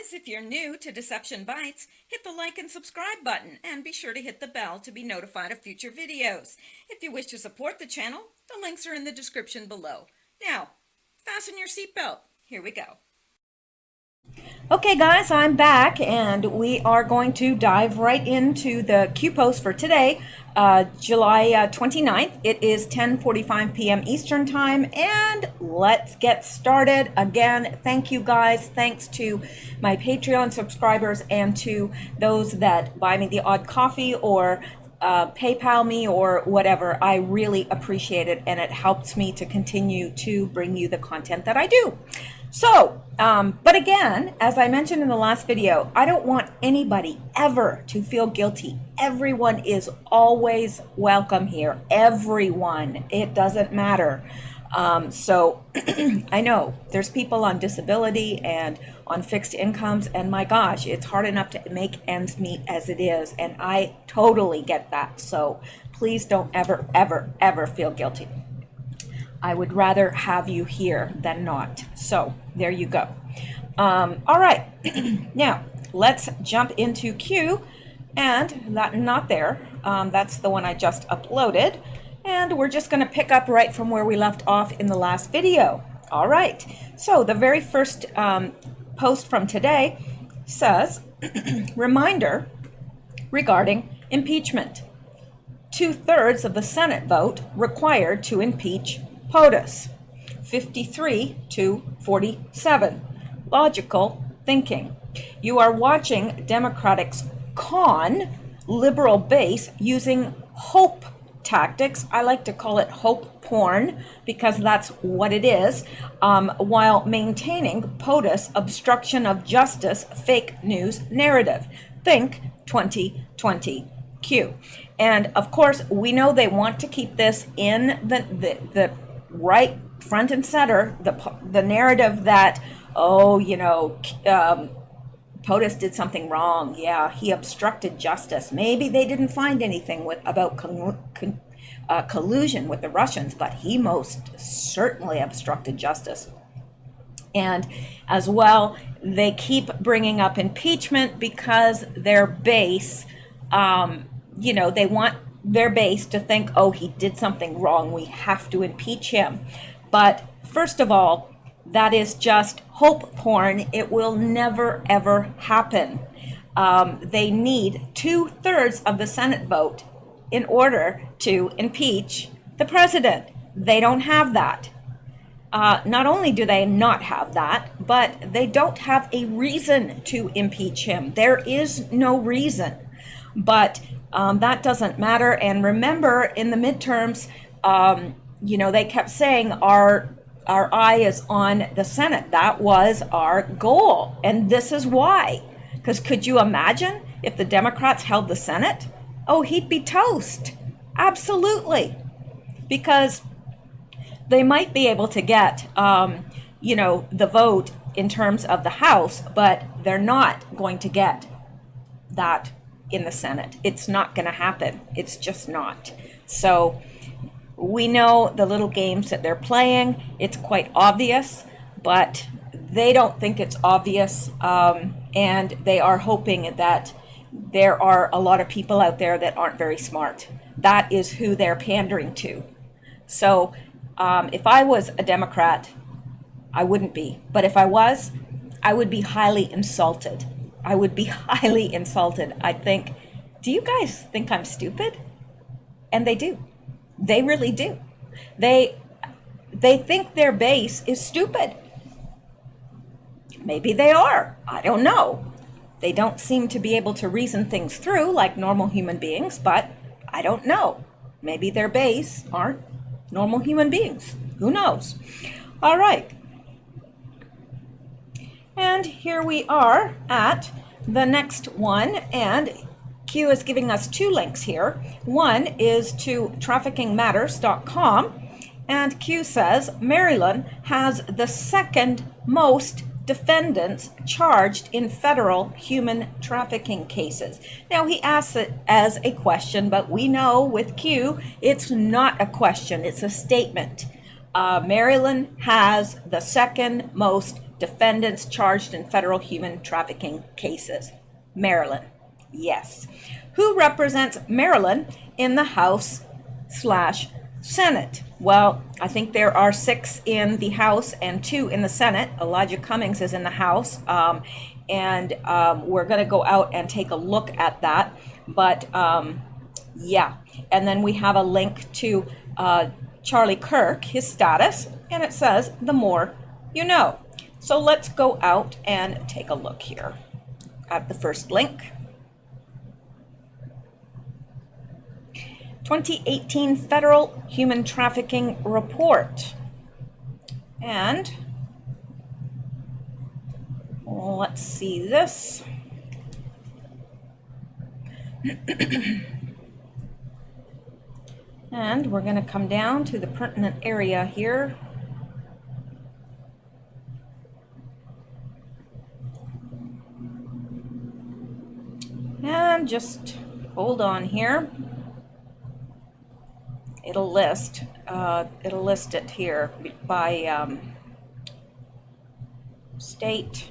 guys, if you're new to Deception Bytes, hit the like and subscribe button and be sure to hit the bell to be notified of future videos. If you wish to support the channel, the links are in the description below. Now, fasten your seatbelt. Here we go. Okay guys, I'm back and we are going to dive right into the Q post for today, July 29th. It is 10:45 p.m. Eastern Time, and let's get started. Again, thank you guys. Thanks to my Patreon subscribers and to those that buy me the odd coffee or PayPal me or whatever. I really appreciate it, and it helps me to continue to bring you the content that I do. So, but again, as I mentioned in the last video, I don't want anybody ever to feel guilty. Everyone is always welcome here. Everyone. It doesn't matter. So I know there's people on disability and on fixed incomes, and my gosh, it's hard enough to make ends meet as it is, and I totally get that. So please don't ever, ever, ever feel guilty. I would rather have you here than not. So there you go. All right, now let's jump into Q, and not there. That's the one I just uploaded, and we're just going to pick up right from where we left off in the last video. All right, so the very first post from today says, reminder regarding impeachment. 2/3 of the Senate vote required to impeach POTUS, 53-47. Logical thinking. You are watching Democrats con liberal base using hope tactics. I like to call it hope porn because that's what it is, while maintaining POTUS obstruction of justice fake news narrative. Think 2020 Q. And of course, we know they want to keep this in the right front and center, the narrative that, oh, you know, POTUS did something wrong. Yeah, he obstructed justice. Maybe they didn't find anything about collusion with the Russians, but he most certainly obstructed justice. And as well, they keep bringing up impeachment because their base, you know, they want their base to think, oh, he did something wrong, we have to impeach him. But first of all, that is just hope porn. It will never, ever happen. They need 2/3 of the Senate vote in order to impeach the president. They don't have that. Not only do they not have that, but they don't have a reason to impeach him. There is no reason. But that doesn't matter. And remember, in the midterms, you know, they kept saying our eye is on the Senate. That was our goal. And this is why. Because could you imagine if the Democrats held the Senate? Oh, he'd be toast. Absolutely. Because they might be able to get, you know, the vote in terms of the House, but they're not going to get that in the Senate. It's not going to happen. It's just not. So we know the little games that they're playing. It's quite obvious, but they don't think it's obvious, and they are hoping that there are a lot of people out there that aren't very smart. That is who they're pandering to. So if I was a Democrat, I wouldn't be. But if I was, I would be highly insulted. I would be highly insulted. I'd think, do you guys think I'm stupid? And they do. They really do. They think their base is stupid. Maybe they are. I don't know. They don't seem to be able to reason things through like normal human beings, but I don't know. Maybe their base aren't normal human beings. Who knows? All right. And here we are at the next one, and Q is giving us two links here. One is to traffickingmatters.com, and Q says Maryland has the second most defendants charged in federal human trafficking cases. Now, he asks it as a question, but we know with Q, it's not a question, it's a statement. Maryland has the second most defendants charged in federal human trafficking cases. Maryland, yes. Who represents Maryland in the House/Senate? Well, I think there are 6 in the House and 2 in the Senate. Elijah Cummings is in the House, and we're going to go out and take a look at that. But yeah, and then we have a link to Charlie Kirk, his status, and it says, the more you know. So let's go out and take a look here at the first link. 2018 Federal Human Trafficking Report. And let's see this. And we're going to come down to the pertinent area here. And just hold on here. It'll list it here by state.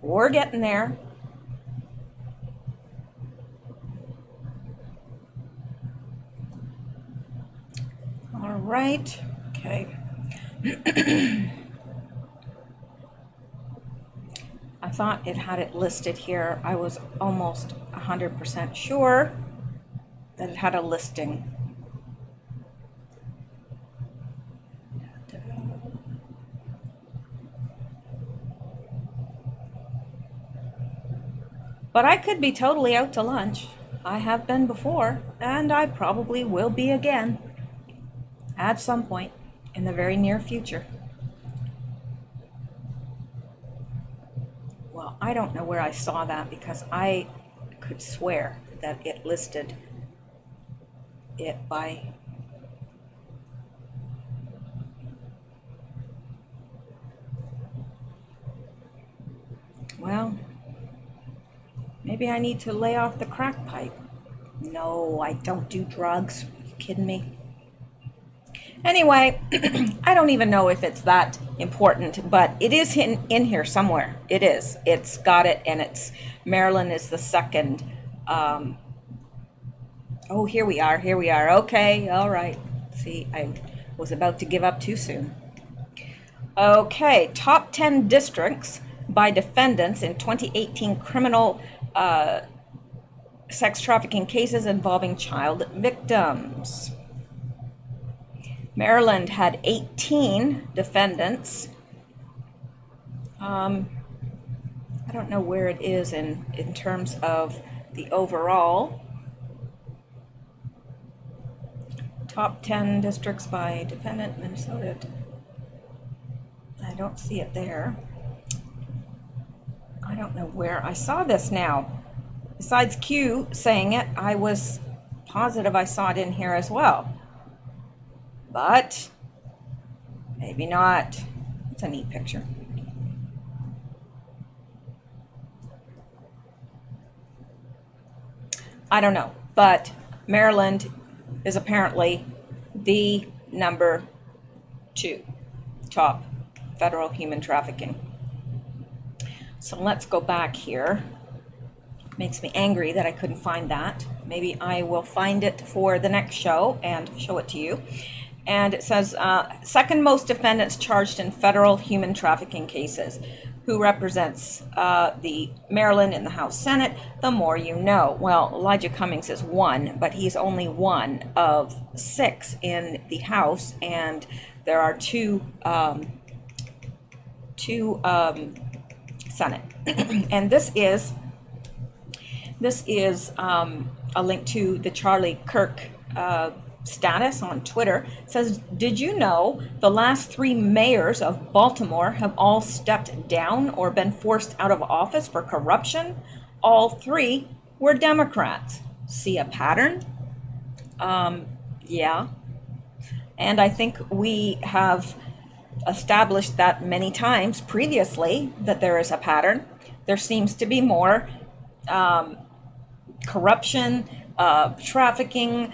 We're getting there. All right. Okay. I thought it had it listed here. I was almost 100% sure that it had a listing. But I could be totally out to lunch. I have been before, and I probably will be again at some point in the very near future. Well, I don't know where I saw that because I could swear that it listed it by well, maybe I need to lay off the crack pipe. No, I don't do drugs. Are you kidding me? Anyway, I don't even know if it's that important, but it is in here somewhere. It is. It's got it, and it's Maryland is the second. Oh, here we are. Here we are. Okay. All right. See, I was about to give up too soon. Okay. Top 10 districts by defendants in 2018 criminal sex trafficking cases involving child victims. Maryland had 18 defendants. I don't know where it is in terms of the overall. Top 10 districts by defendant, Minnesota. I don't see it there. I don't know where I saw this now. Besides Q saying it, I was positive I saw it in here as well. But maybe not. It's a neat picture. I don't know, but Maryland is apparently the number 2 top federal human trafficking. So let's go back here. Makes me angry that I couldn't find that. Maybe I will find it for the next show and show it to you. And it says, second most defendants charged in federal human trafficking cases. Who represents the Maryland in the House Senate? The more you know. Well, Elijah Cummings is 1, but he's only 1 of 6 in the House, and there are 2 Senate. And this is a link to the Charlie Kirk status on Twitter. It says, did you know the last 3 mayors of Baltimore have all stepped down or been forced out of office for corruption? All 3 were Democrats. See a pattern? Yeah. And I think we have established that many times previously, that there is a pattern. There seems to be more corruption, trafficking,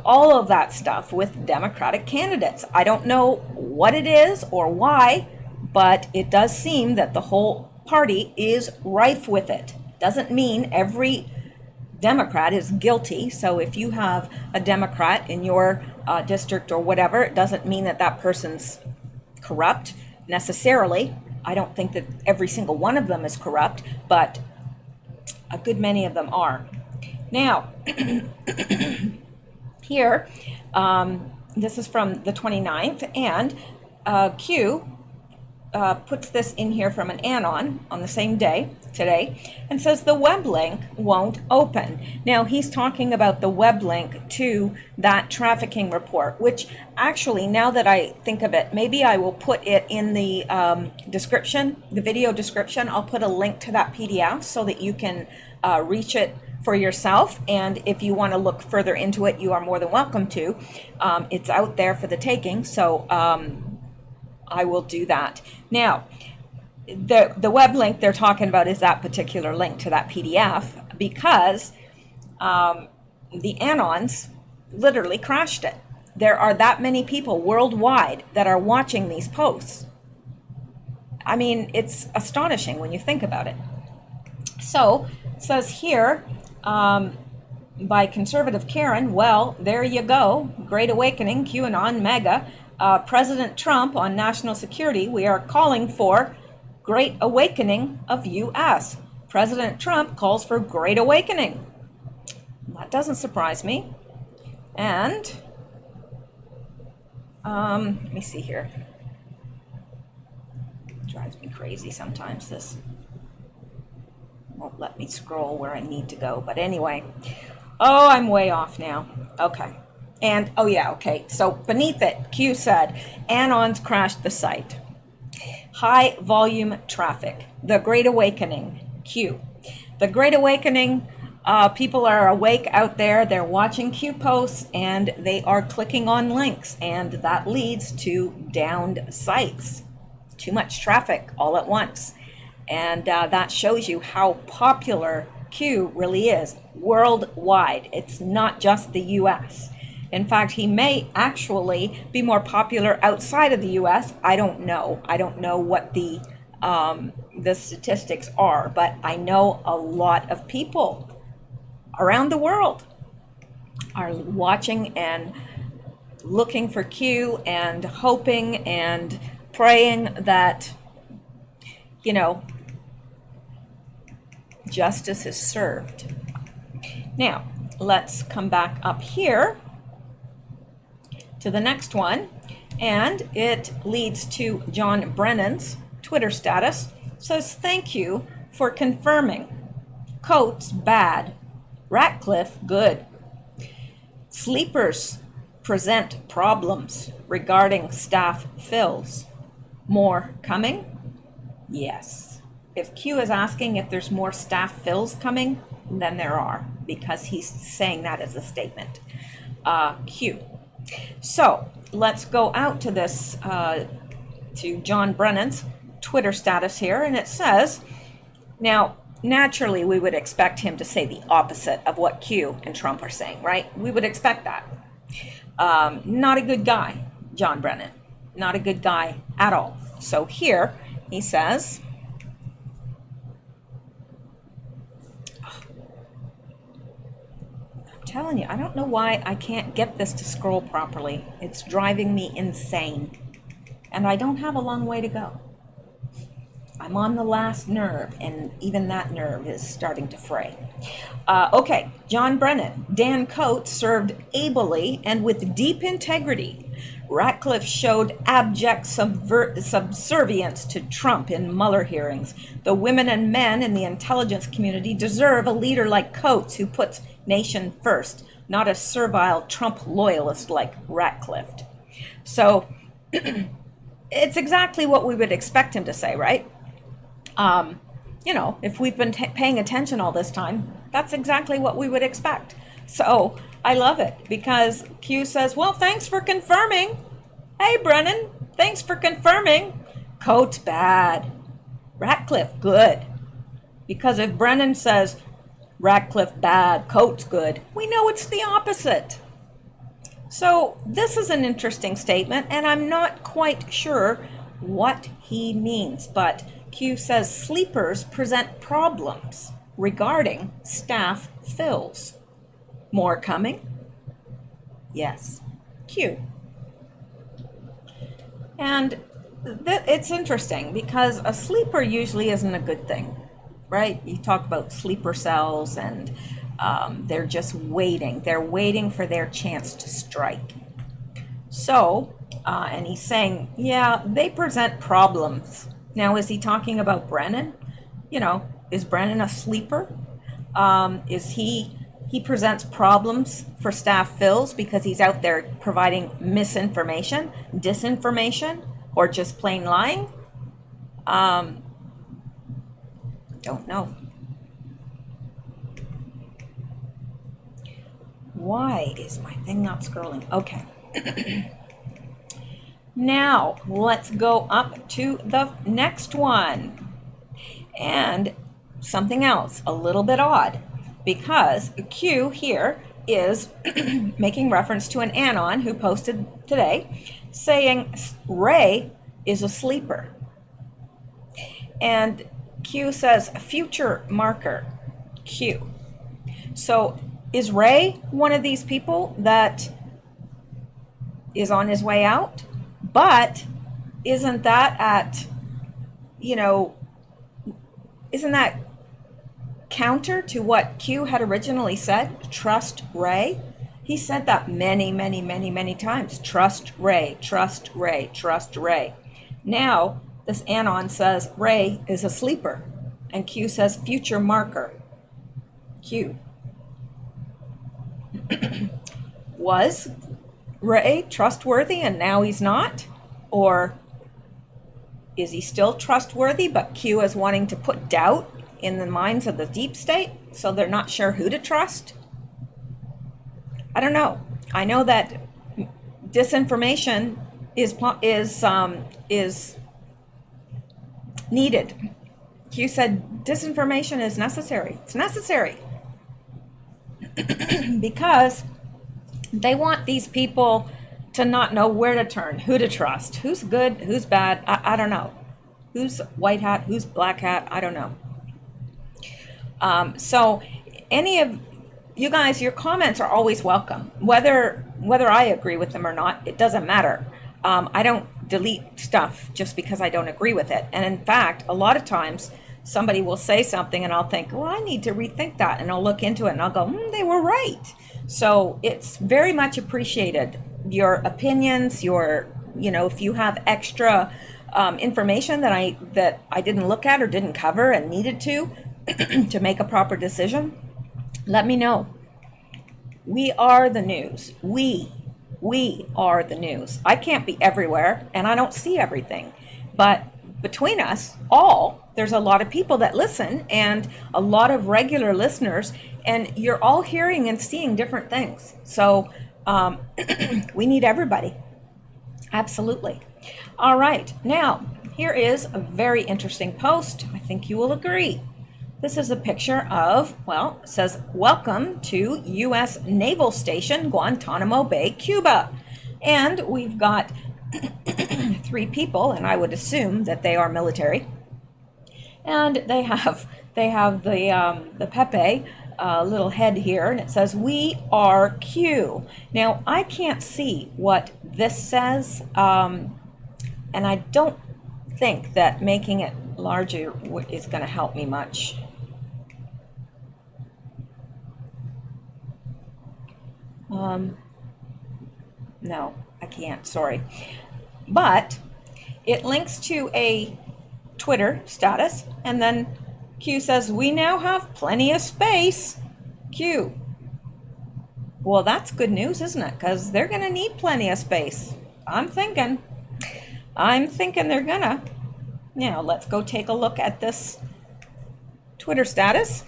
all of that stuff with Democratic candidates. I don't know what it is or why, but it does seem that the whole party is rife with it. Doesn't mean every Democrat is guilty. So if you have a Democrat in your district or whatever, it doesn't mean that that person's corrupt necessarily. I don't think that every single one of them is corrupt, but a good many of them are. Now, here, this is from the 29th, and Q puts this in here from an anon on the same day, today, and says the web link won't open. Now, he's talking about the web link to that trafficking report, which actually, now that I think of it, maybe I will put it in the description, the video description. I'll put a link to that PDF so that you can reach it for yourself, and if you want to look further into it, you are more than welcome to. It's out there for the taking, so I will do that. Now, the web link they're talking about is that particular link to that PDF, because the Anons literally crashed it. There are that many people worldwide that are watching these posts. I mean, it's astonishing when you think about it. So, it says here, by conservative Karen, well, there you go. Great Awakening, QAnon, MAGA. President Trump on national security, we are calling for Great Awakening of U.S. President Trump calls for Great Awakening. That doesn't surprise me. And, let me see here. It drives me crazy sometimes, this won't let me scroll where I need to go. But anyway, oh, I'm way off now. Okay. And, oh yeah, okay. So beneath it, Q said, Anons crashed the site. High volume traffic. The Great Awakening. Q. The Great Awakening, people are awake out there. They're watching Q posts and they are clicking on links. And that leads to downed sites. Too much traffic all at once. And that shows you how popular Q really is worldwide. It's not just the U.S. In fact, he may actually be more popular outside of the U.S. I don't know. I don't know what the statistics are, but I know a lot of people around the world are watching and looking for Q and hoping and praying that, justice is served. Now, let's come back up here to the next one, and it leads to John Brennan's Twitter status. It says, thank you for confirming. Coates, bad. Ratcliffe, good. Sleepers present problems regarding staff fills. More coming? Yes. If Q is asking if there's more staff fills coming, then there are, because he's saying that as a statement. Q. So let's go out to this, to John Brennan's Twitter status here, and it says, now, naturally, we would expect him to say the opposite of what Q and Trump are saying, right? We would expect that. Not a good guy, John Brennan. Not a good guy at all. So here he says, telling you, I don't know why I can't get this to scroll properly. It's driving me insane. And I don't have a long way to go. I'm on the last nerve, and even that nerve is starting to fray. Okay, John Brennan. Dan Coates served ably and with deep integrity. Ratcliffe showed abject subservience to Trump in Mueller hearings. The women and men in the intelligence community deserve a leader like Coates who puts nation first, not a servile Trump loyalist like Ratcliffe. So it's exactly what we would expect him to say, right? If we've been paying attention all this time, that's exactly what we would expect. So I love it because Q says, well, thanks for confirming. Hey, Brennan, thanks for confirming. Coates, bad. Ratcliffe, good. Because if Brennan says, Radcliffe bad, Coates good. We know it's the opposite. So this is an interesting statement, and I'm not quite sure what he means, but Q says sleepers present problems regarding staff fills. More coming? Yes. Q. And it's interesting because a sleeper usually isn't a good thing, right? You talk about sleeper cells, and they're just waiting. They're waiting for their chance to strike. So, and he's saying, yeah, they present problems. Now, is he talking about Brennan? You know, is Brennan a sleeper? He presents problems for staff fills because he's out there providing misinformation, disinformation, or just plain lying? Don't know. Why is my thing not scrolling? Okay. Now, let's go up to the next one. And something else, a little bit odd, because Q here is making reference to an anon who posted today saying Ray is a sleeper. And Q says future marker, Q. So is Ray one of these people that is on his way out? But isn't that isn't that counter to what Q had originally said? Trust Ray. He said that many, many, many, many times. Trust Ray, trust Ray, trust Ray. Now, this anon says Ray is a sleeper, and Q says future marker. Q. Was Ray trustworthy and now he's not? Or is he still trustworthy, but Q is wanting to put doubt in the minds of the deep state, so they're not sure who to trust? I don't know. I know that disinformation is needed. Q said disinformation is necessary. It's necessary because they want these people to not know where to turn, who to trust, who's good, who's bad. I don't know. Who's white hat, who's black hat, I don't know. So any of you guys, your comments are always welcome. Whether I agree with them or not, it doesn't matter. I don't delete stuff just because I don't agree with it. And in fact, a lot of times somebody will say something and I'll think, well, I need to rethink that. And I'll look into it and I'll go, they were right. So it's very much appreciated. Your opinions, if you have extra information that I didn't look at or didn't cover and needed to make a proper decision, let me know. We are the news. We are the news. I can't be everywhere and I don't see everything. But between us all, there's a lot of people that listen and a lot of regular listeners, and you're all hearing and seeing different things. So we need everybody. Absolutely. All right. Now, here is a very interesting post. I think you will agree. This is a picture of, it says, welcome to U.S. Naval Station, Guantanamo Bay, Cuba. And we've got 3 people, and I would assume that they are military. And they have the Pepe little head here, and it says, we are Q. Now, I can't see what this says, and I don't think that making it larger is going to help me much. No, I can't, sorry. But it links to a Twitter status, and then Q says, we now have plenty of space. Q. Well, that's good news, isn't it? Because they're going to need plenty of space. I'm thinking they're gonna. Now, let's go take a look at this Twitter status.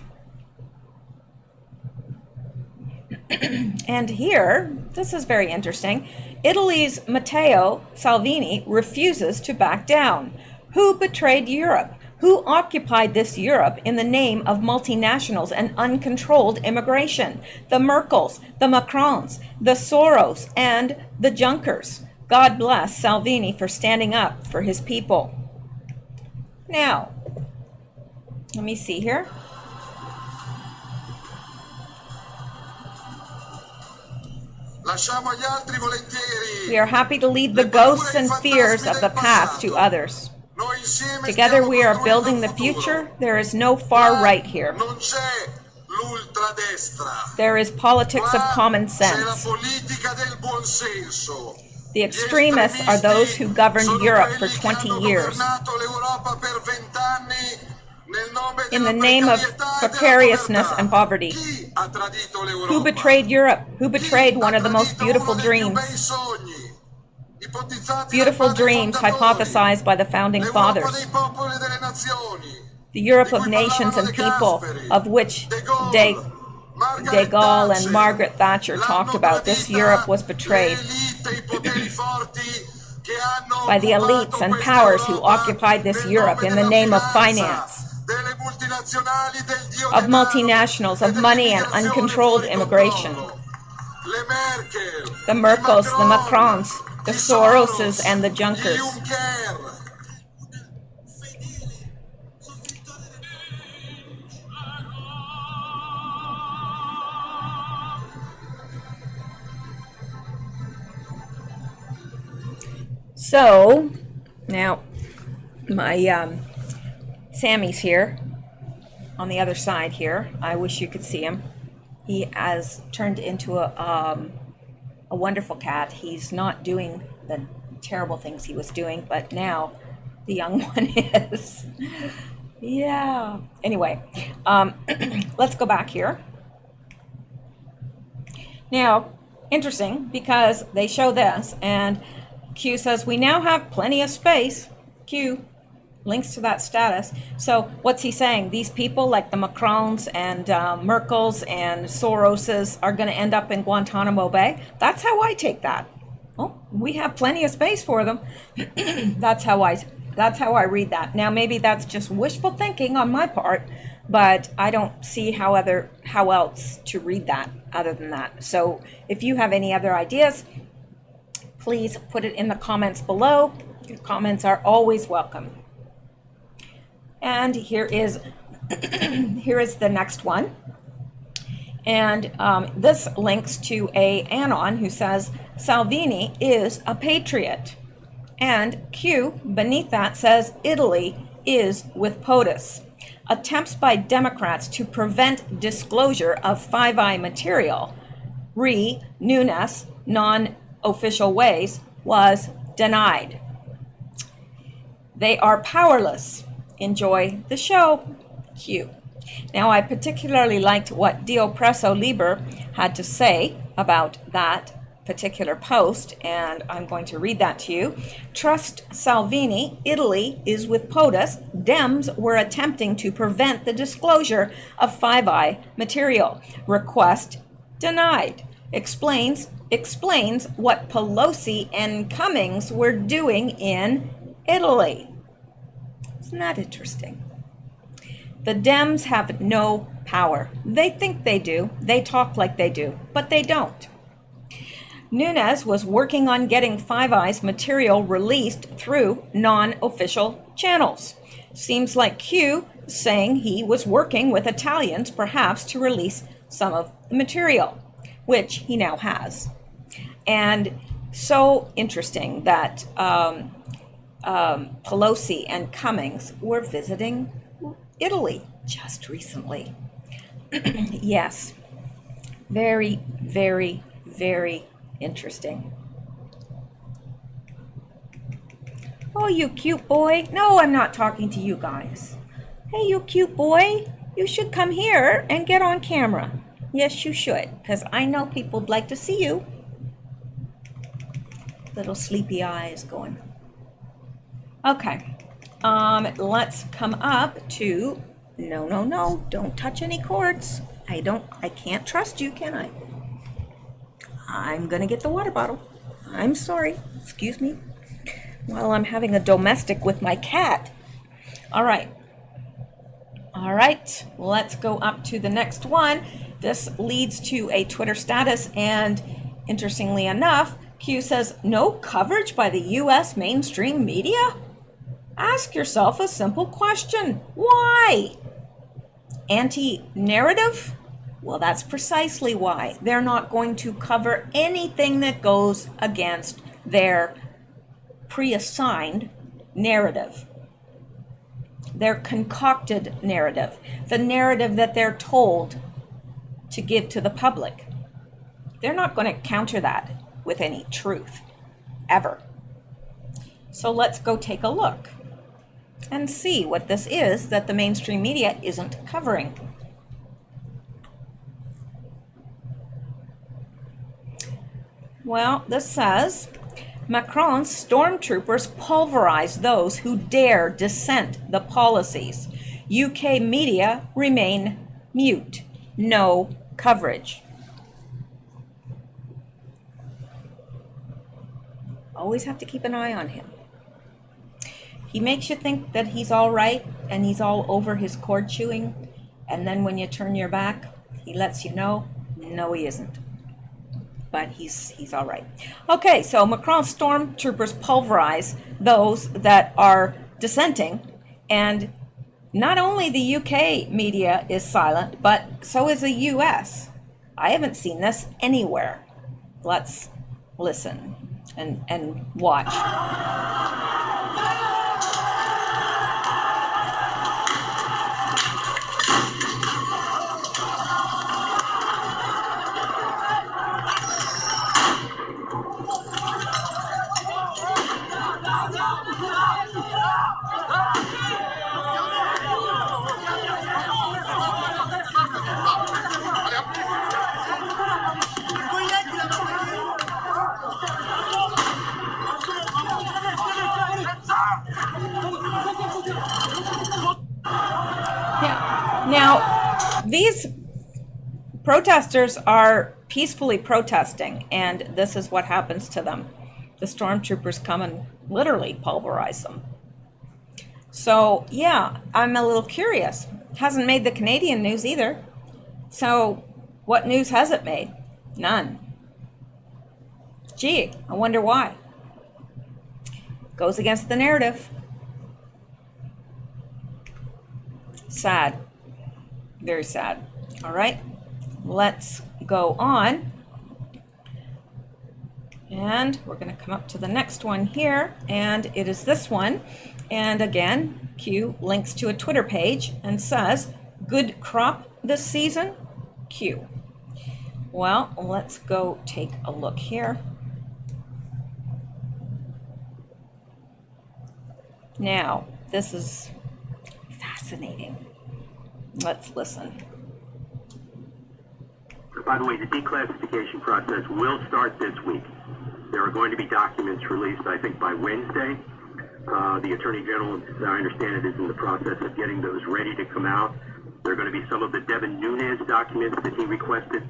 And here, this is very interesting. Italy's Matteo Salvini refuses to back down. Who betrayed Europe? Who occupied this Europe in the name of multinationals and uncontrolled immigration? The Merkels, the Macrons, the Soros, and the Junkers. God bless Salvini for standing up for his people. Now, let me see here. We are happy to lead the ghosts and fears of the past to others. Together we are building the future. There is no far right here. There is politics of common sense. The extremists are those who governed Europe for 20 years. In the name of precariousness and poverty. Who betrayed Europe? Who betrayed one of the most beautiful dreams? Beautiful dreams hypothesized by the founding fathers. The Europe of nations and people, of which De Gaulle and Margaret Thatcher talked about. This Europe was betrayed by the elites and powers who occupied this Europe in the name of finance, of multinationals, of money and uncontrolled immigration. The Merkels, the Macrons, the Soroses, and the Junkers. So, now, my Sammy's here, on the other side here. I wish you could see him. He has turned into a wonderful cat. He's not doing the terrible things he was doing, but now the young one is. Yeah. Anyway, let's go back here. Now, interesting, because they show this, and Q says, we now have plenty of space. Q links to that status. So what's he saying? These people like the Macrons and Merkels and Soroses are going to end up in Guantanamo Bay? That's how I take that. Oh, we have plenty of space for them. That's how I read that. Now maybe that's just wishful thinking on my part, but I don't see how else to read that other than that. So if you have any other ideas, please put it in the comments below. Your comments are always welcome. And here is the next one. And this links to a Anon who says, Salvini is a patriot. And Q beneath that says, Italy is with POTUS. Attempts by Democrats to prevent disclosure of Five Eye material, Nunes, non-official ways, was denied. They are powerless. Enjoy the show. Q. Now, I particularly liked what Diopresso Liber had to say about that particular post, and I'm going to read that to you. Trust Salvini, Italy is with POTUS. Dems were attempting to prevent the disclosure of Five Eye material. Request denied. Explains what Pelosi and Cummings were doing in Italy. Isn't that interesting? The Dems have no power. They think they do. They talk like they do, but they don't. Nunes was working on getting Five Eyes material released through non-official channels. Seems like Q saying he was working with Italians perhaps to release some of the material, which he now has. And so interesting that Pelosi and Cummings were visiting Italy just recently. Yes, very, very, very interesting. Oh, you cute boy. No, I'm not talking to you guys. Hey, you cute boy, you should come here and get on camera. Yes, you should, because I know people would like to see you. Little sleepy eyes going. Okay, let's come up to, no, don't touch any cords. I can't trust you, can I? I'm gonna get the water bottle. I'm sorry, excuse me, while I'm having a domestic with my cat. All right, All right, let's go up to the next one. This leads to a Twitter status, and interestingly enough, Q says, no coverage by the US mainstream media? Ask yourself a simple question. Why? Anti-narrative? Well, that's precisely why. They're not going to cover anything that goes against their pre-assigned narrative, their concocted narrative, the narrative that they're told to give to the public. They're not going to counter that with any truth, ever. So let's go take a look and see what this is that the mainstream media isn't covering. Well, this says, Macron's stormtroopers pulverize those who dare dissent the policies. UK media remain mute. No coverage. Always have to keep an eye on him. He makes you think that he's all right and he's all over his cord chewing. And then when you turn your back, he lets you know, no, he isn't. But he's all right. Okay, so Macron's stormtroopers pulverize those that are dissenting. And not only the UK media is silent, but so is the US. I haven't seen this anywhere. Let's listen and watch. Now, these protesters are peacefully protesting, and this is what happens to them. The stormtroopers come and literally pulverize them. So, yeah, I'm a little curious. Hasn't made the Canadian news either. So, what news has it made? None. Gee, I wonder why. Goes against the narrative. Sad. Very sad. All right, let's go on. And we're going to come up to the next one here, and it is this one. And again, Q links to a Twitter page and says, good crop this season? Q. Well, let's go take a look here. Now, this is fascinating. Let's listen. By the way, the declassification process will start this week. There are going to be documents released, I think, by Wednesday. The Attorney General, as I understand it, is in the process of getting those ready to come out. There are going to be some of the Devin Nunes documents that he requested,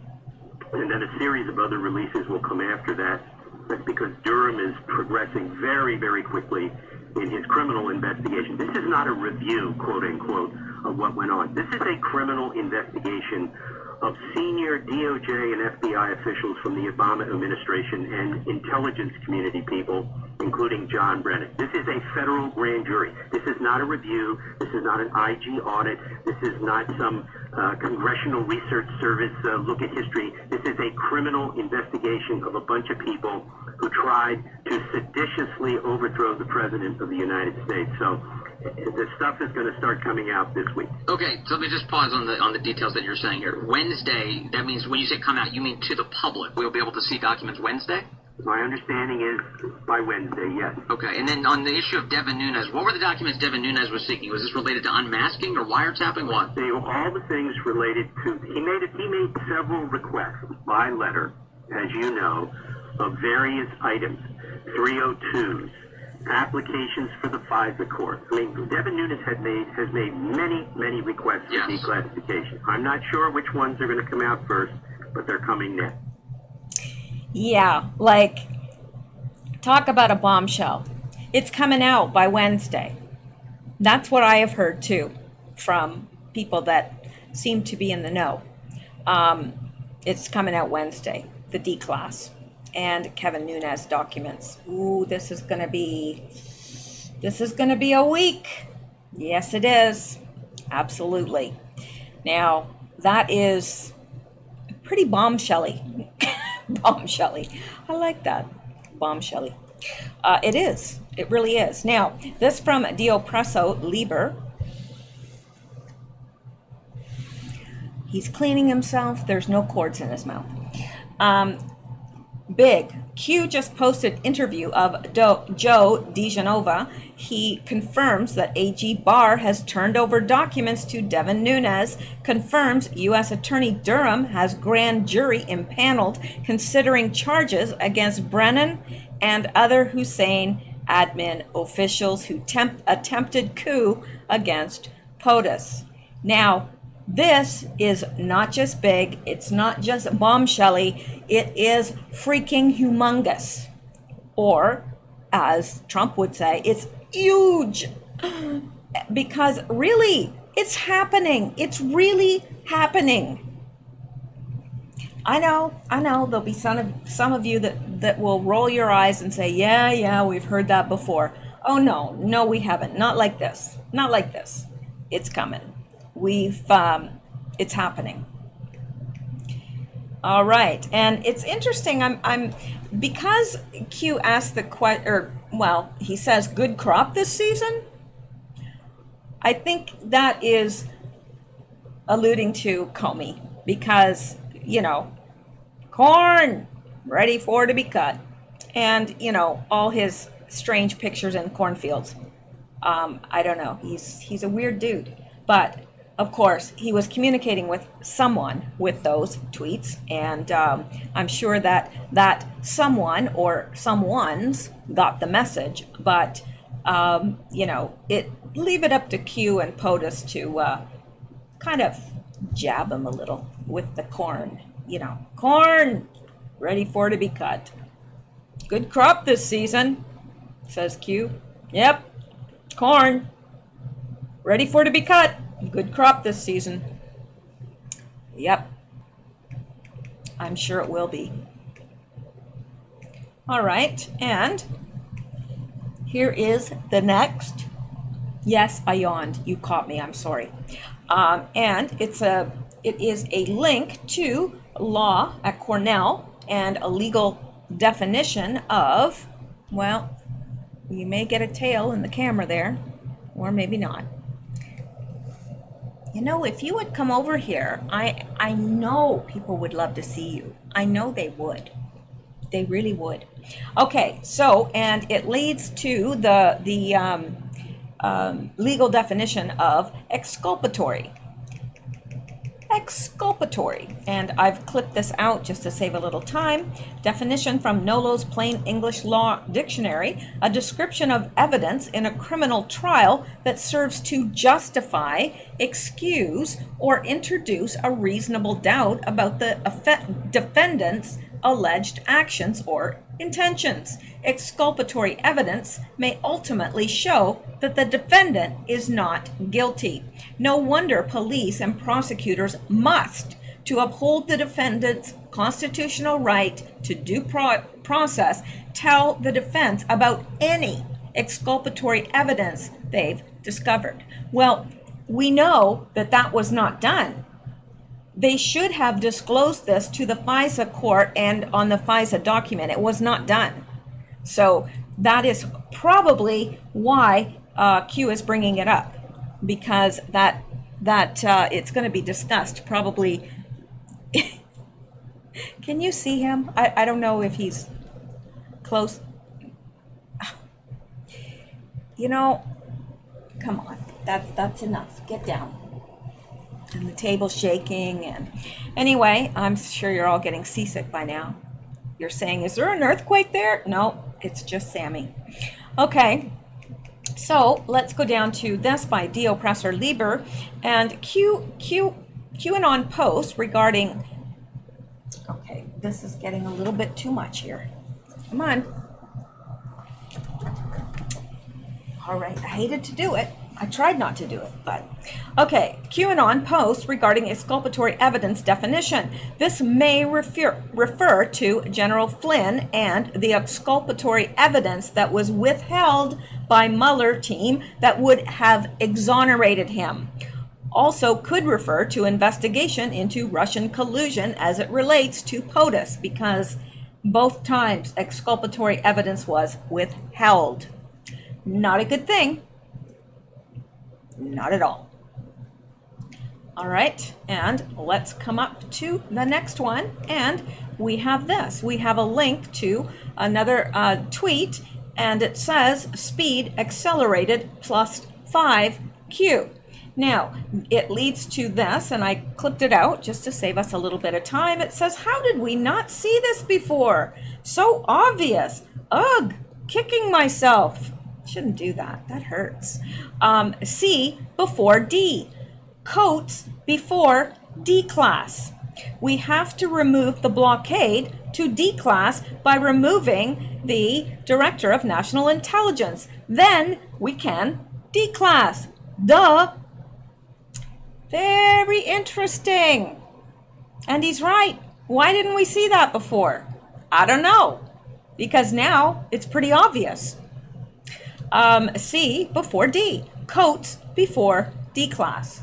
and then a series of other releases will come after that. That's because Durham is progressing very, very quickly in his criminal investigation. This is not a review, quote unquote, of what went on. This is a criminal investigation of senior DOJ and FBI officials from the Obama administration and intelligence community people, including John Brennan. This is a federal grand jury. This is not a review. This is not an IG audit. This is not some Congressional Research Service look at history. This is a criminal investigation of a bunch of people who tried to seditiously overthrow the President of the United States. So the stuff is going to start coming out this week. Okay, so let me just pause on the details that you're saying here. Wednesday, that means when you say come out, you mean to the public. We'll be able to see documents Wednesday? My understanding is by Wednesday, yes. Okay, and then on the issue of Devin Nunes, what were the documents Devin Nunes was seeking? Was this related to unmasking or wiretapping? What? They were all the things related to, he made several requests by letter, as you know, of various items, 302s, applications for the FISA court. I mean, Devin Nunes has made many requests for declassification. I'm not sure which ones are going to come out first, but they're coming next. Yeah, like, talk about a bombshell. It's coming out by Wednesday. That's what I have heard too from people that seem to be in the know. It's coming out Wednesday, the DECLASS and Kevin Nunes documents. Ooh, this is gonna be a week. Yes, it is. Absolutely. Now, that is pretty bombshelly. Bombshelly. I like that. Bombshelly. It is. It really is. Now, this from Dio Presso Lieber. He's cleaning himself. There's no cords in his mouth. Big. Q just posted interview of Joe DeGenova. He confirms that AG Barr has turned over documents to Devin Nunes, confirms U.S. Attorney Durham has grand jury impaneled considering charges against Brennan and other Hussein admin officials who attempted coup against POTUS. Now, this is not just big, it's not just bombshelly, it is freaking humongous. Or, as Trump would say, it's huge. Because really, it's happening. It's really happening. I know, there'll be some of you that will roll your eyes and say, yeah, we've heard that before. Oh no, we haven't. Not like this. Not like this. It's coming. It's happening. All right, and it's interesting. I'm because Q asked the question, he says good crop this season. I think that is alluding to Comey because corn ready for to be cut, and all his strange pictures in cornfields. I don't know. He's a weird dude, but. Of course, he was communicating with someone with those tweets, and I'm sure that someone or someones got the message. But leave it up to Q and POTUS to kind of jab him a little with the corn. Corn ready for to be cut. Good crop this season, says Q. Yep, corn ready for to be cut. Good crop this season. Yep. I'm sure it will be. All right, and here is the next. Yes, I yawned. You caught me. I'm sorry. And it is a link to law at Cornell and a legal definition of, you may get a tail in the camera there, or maybe not. If you would come over here, I know people would love to see you. I know they would. They really would. Okay, so, and it leads to the legal definition of exculpatory. Exculpatory, and I've clipped this out just to save a little time. Definition from Nolo's Plain English Law Dictionary: a description of evidence in a criminal trial that serves to justify, excuse, or introduce a reasonable doubt about the defendant's alleged actions or intentions. Exculpatory evidence may ultimately show that the defendant is not guilty. No wonder police and prosecutors must, to uphold the defendant's constitutional right to due process, tell the defense about any exculpatory evidence they've discovered. Well, we know that was not done. They should have disclosed this to the FISA court and on the FISA document. It was not done. So that is probably why Q is bringing it up, because that it's going to be discussed probably. Can you see him? I don't know if he's close. Come on. That's enough. Get down. And the table's shaking, and anyway, I'm sure you're all getting seasick by now. You're saying, is there an earthquake there? No, it's just Sammy. Okay, so let's go down to this by Dio Presso Lieber and QAnon post regarding. Okay, this is getting a little bit too much here. Come on. All right, I hated to do it, I tried not to do it, but okay. QAnon post regarding exculpatory evidence definition. This may refer to General Flynn and the exculpatory evidence that was withheld by Mueller team that would have exonerated him. Also could refer to investigation into Russian collusion as it relates to POTUS, because both times exculpatory evidence was withheld. Not a good thing. Not at all. All right, and let's come up to the next one, and we have this. We have a link to another tweet, and it says speed accelerated plus 5Q. Now, it leads to this, and I clipped it out just to save us a little bit of time. It says, how did we not see this before? So obvious. Ugh, kicking myself. Shouldn't do that. That hurts. C before D. COATES before DECLASS. We have to remove the blockade to DECLASS by removing the Director of National Intelligence. Then we can DECLASS. Duh. Very interesting. And he's right. Why didn't we see that before? I don't know. Because now it's pretty obvious. C before D. COATES before DECLASS.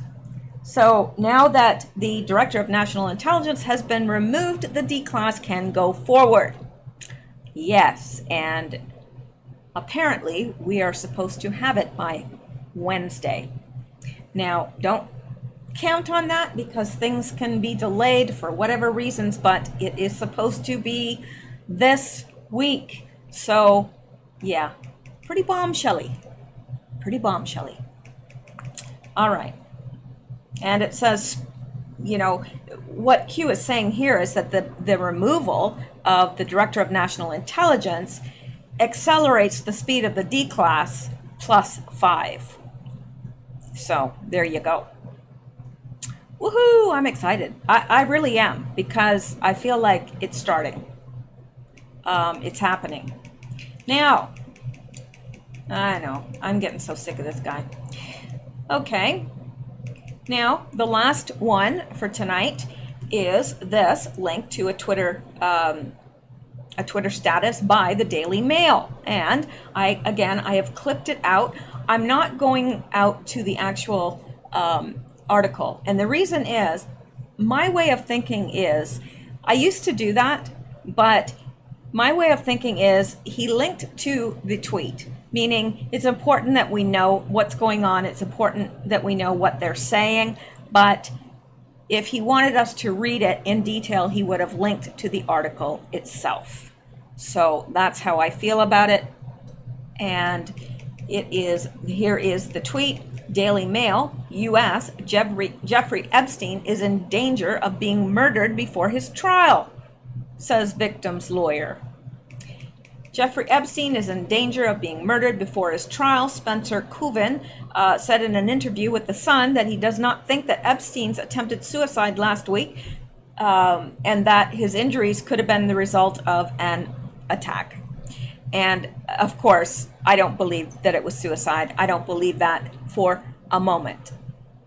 So now that the Director of National Intelligence has been removed, the DECLASS can go forward. Yes, and apparently we are supposed to have it by Wednesday. Now, don't count on that because things can be delayed for whatever reasons, but it is supposed to be this week. So, yeah, pretty bombshelly. Pretty bombshelly. All right. And it says, you know, what Q is saying here is that the removal of the Director of National Intelligence accelerates the speed of the DECLASS plus 5. So there you go. Woohoo! I'm excited. I really am, because I feel like it's starting. It's happening. Now, I know, I'm getting so sick of this guy. Okay. Now, the last one for tonight is this link to a Twitter status by the Daily Mail. And I have clipped it out. I'm not going out to the actual article. And the reason is, my way of thinking is, I used to do that, but my way of thinking is he linked to the tweet, meaning it's important that we know what's going on. It's important that we know what they're saying. But if he wanted us to read it in detail, he would have linked to the article itself. So that's how I feel about it. And here is the tweet. Daily Mail, U.S., Jeffrey Epstein is in danger of being murdered before his trial, says victim's lawyer. Jeffrey Epstein is in danger of being murdered before his trial. Spencer Coven said in an interview with The Sun that he does not think that Epstein's attempted suicide last week and that his injuries could have been the result of an attack. And of course, I don't believe that it was suicide. I don't believe that for a moment.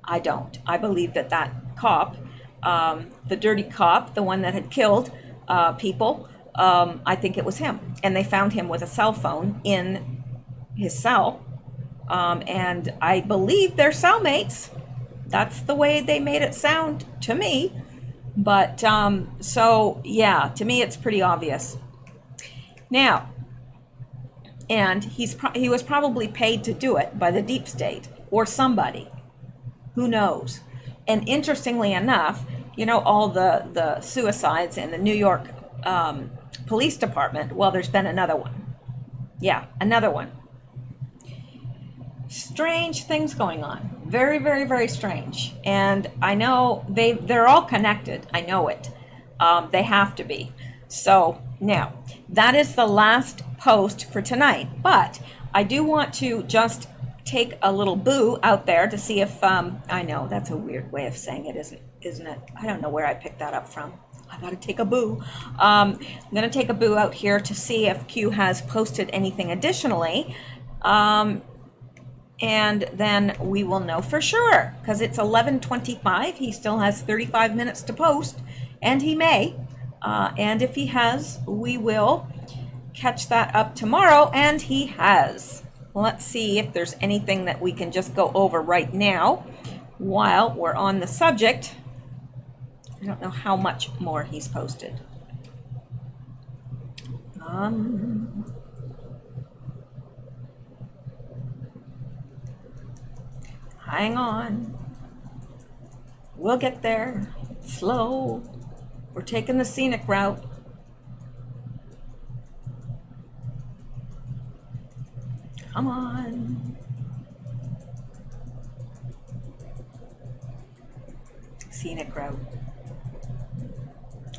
I don't. I believe that cop, the dirty cop, the one that had killed people, I think it was him. And they found him with a cell phone in his cell. And I believe they're cellmates. That's the way they made it sound to me. But so, yeah, to me, it's pretty obvious. Now, and he was probably paid to do it by the deep state or somebody. Who knows? And interestingly enough, you know, all the suicides in the New York Police Department, well, there's been another one. Yeah, another one. Strange things going on. Very, very, very strange. And I know they're all connected. I know it. They have to be. So now, that is the last post for tonight. But I do want to just take a little boo out there to see if, I know, that's a weird way of saying it, isn't it? I don't know where I picked that up from. I gotta take a boo. I'm gonna take a boo out here to see if Q has posted anything additionally. And then we will know for sure, because it's 11:25. He still has 35 minutes to post, and he may. And if he has, we will catch that up tomorrow, and he has. Let's see if there's anything that we can just go over right now while we're on the subject. I don't know how much more he's posted. Hang on. We'll get there. Slow. We're taking the scenic route. Come on. Scenic route.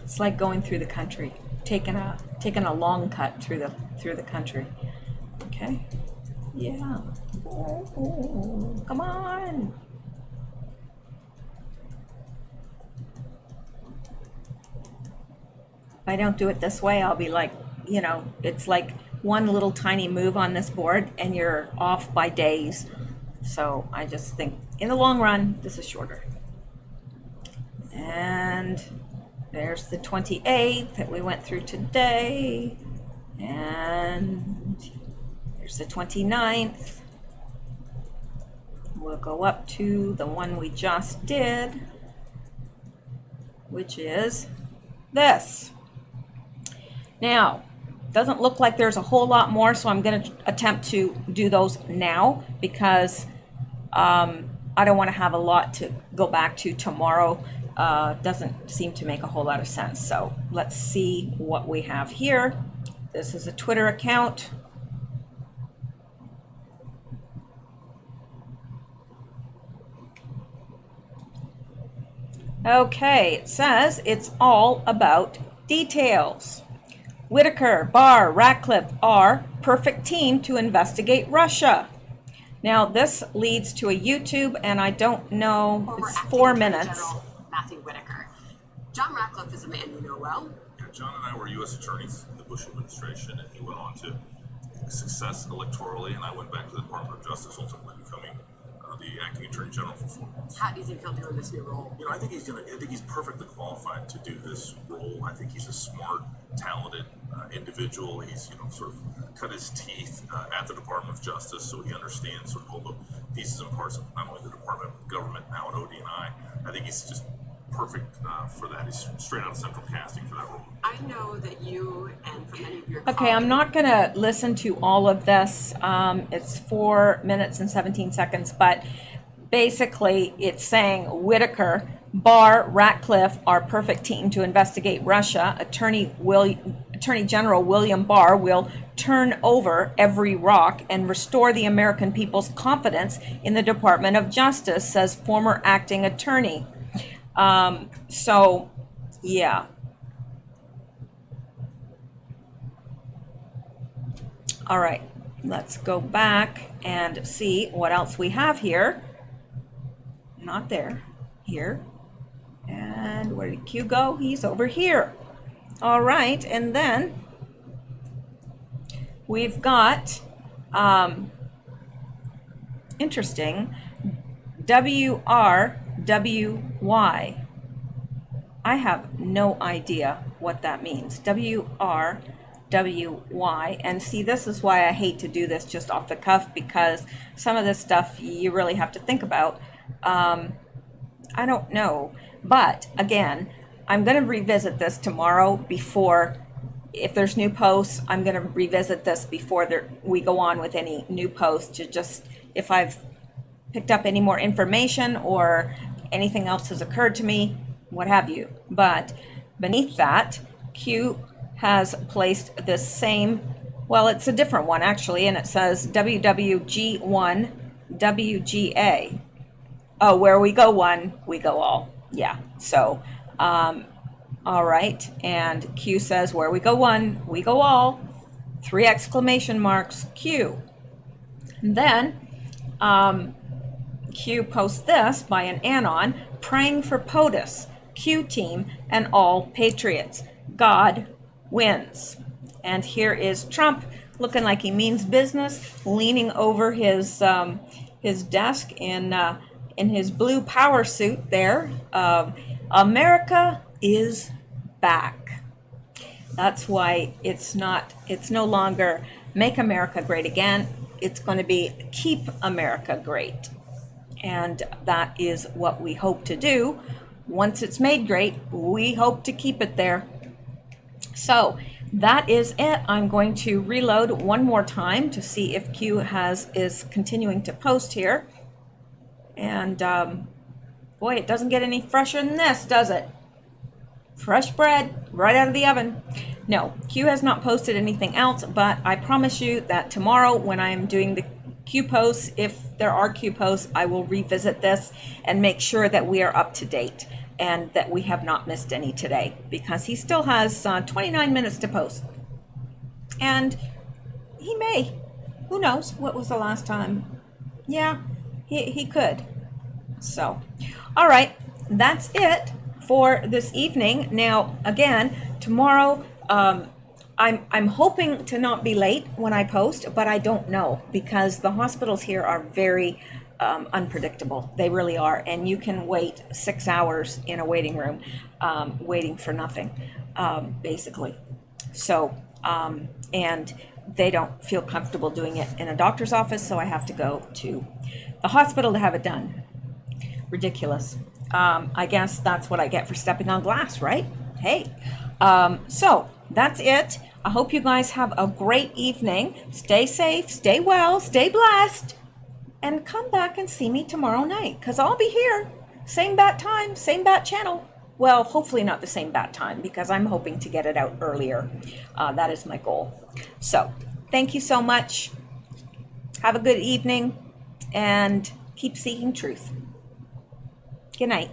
It's like going through the country, taking a long cut through the country. Okay. Yeah. Oh, come on. If I don't do it this way, I'll be like, you know, it's like one little tiny move on this board and you're off by days. So I just think in the long run, this is shorter. And there's the 28th that we went through today. And there's the 29th. We'll go up to the one we just did, which is this. Now, doesn't look like there's a whole lot more, so I'm going to attempt to do those now because I don't want to have a lot to go back to tomorrow. Doesn't seem to make a whole lot of sense. So let's see what we have here. This is a Twitter account. Okay, it says it's all about details. Whitaker, Barr, Ratcliffe are perfect team to investigate Russia. Now this leads to a YouTube, and I don't know, it's 4 minutes. Matthew Whitaker. John Ratcliffe is a man you know well. Yeah, John and I were U.S. attorneys in the Bush administration, and he went on to success electorally, and I went back to the Department of Justice, ultimately becoming the acting attorney general for 4 months. How do you think he'll do in this new role? You know, I think he's perfectly qualified to do this role. I think he's a smart, talented individual. He's, you know, sort of cut his teeth at the Department of Justice, so he understands sort of all the pieces and parts of not only the Department of Government, now at OD&I. I think he's just perfect for that. He's straight out of central casting for that role. I know that you and for many of your Okay, I'm not going to listen to all of this. It's 4 minutes and 17 seconds, but basically it's saying Whitaker, Barr, Ratcliffe are perfect team to investigate Russia. Attorney General William Barr will turn over every rock and restore the American people's confidence in the Department of Justice, says former acting attorney. So, yeah. All right, let's go back and see what else we have here. Not there, here. And where did Q go? He's over here. All right, and then we've got, interesting, WRWY. I have no idea what that means. WRWY. And see, this is why I hate to do this just off the cuff, because some of this stuff you really have to think about. I don't know. But again, I'm going to revisit this tomorrow before, if there's new posts, I'm going to revisit this before we go on with any new posts, to just, if I've picked up any more information or anything else has occurred to me, what have you. But beneath that, Q has placed this same, well, it's a different one actually, and it says WWG1 WGA. Oh, where we go one, we go all. Yeah, so, all right, and Q says, where we go one, we go all, 3 exclamation marks, Q. And then, Q posts this by an anon, praying for POTUS, Q team, and all patriots. God wins. And here is Trump, looking like he means business, leaning over his his desk in his blue power suit there. America is back. That's why it's no longer Make America Great Again. It's going to be Keep America Great. And that is what we hope to do. Once it's made great, we hope to keep it there. So that is it. I'm going to reload one more time to see if Q is continuing to post here. And boy, it doesn't get any fresher than this, does it? Fresh bread right out of the oven. No, Q has not posted anything else, but I promise you that tomorrow when I'm doing the Q posts, if there are Q posts, I will revisit this and make sure that we are up to date and that we have not missed any today, because he still has 29 minutes to post. And he may. Who knows? What was the last time? Yeah, he could. So, all right, that's it for this evening. Now, again, tomorrow, I'm hoping to not be late when I post, but I don't know, because the hospitals here are very unpredictable. They really are. And you can wait 6 hours in a waiting room, waiting for nothing, basically. So, and they don't feel comfortable doing it in a doctor's office, so I have to go to the hospital to have it done. Ridiculous. I guess that's what I get for stepping on glass, right? Hey. So that's it. I hope you guys have a great evening. Stay safe, stay well, stay blessed, and come back and see me tomorrow night, because I'll be here. Same bat time, same bat channel. Well, hopefully not the same bat time, because I'm hoping to get it out earlier. That is my goal. So thank you so much. Have a good evening and keep seeking truth. Good night.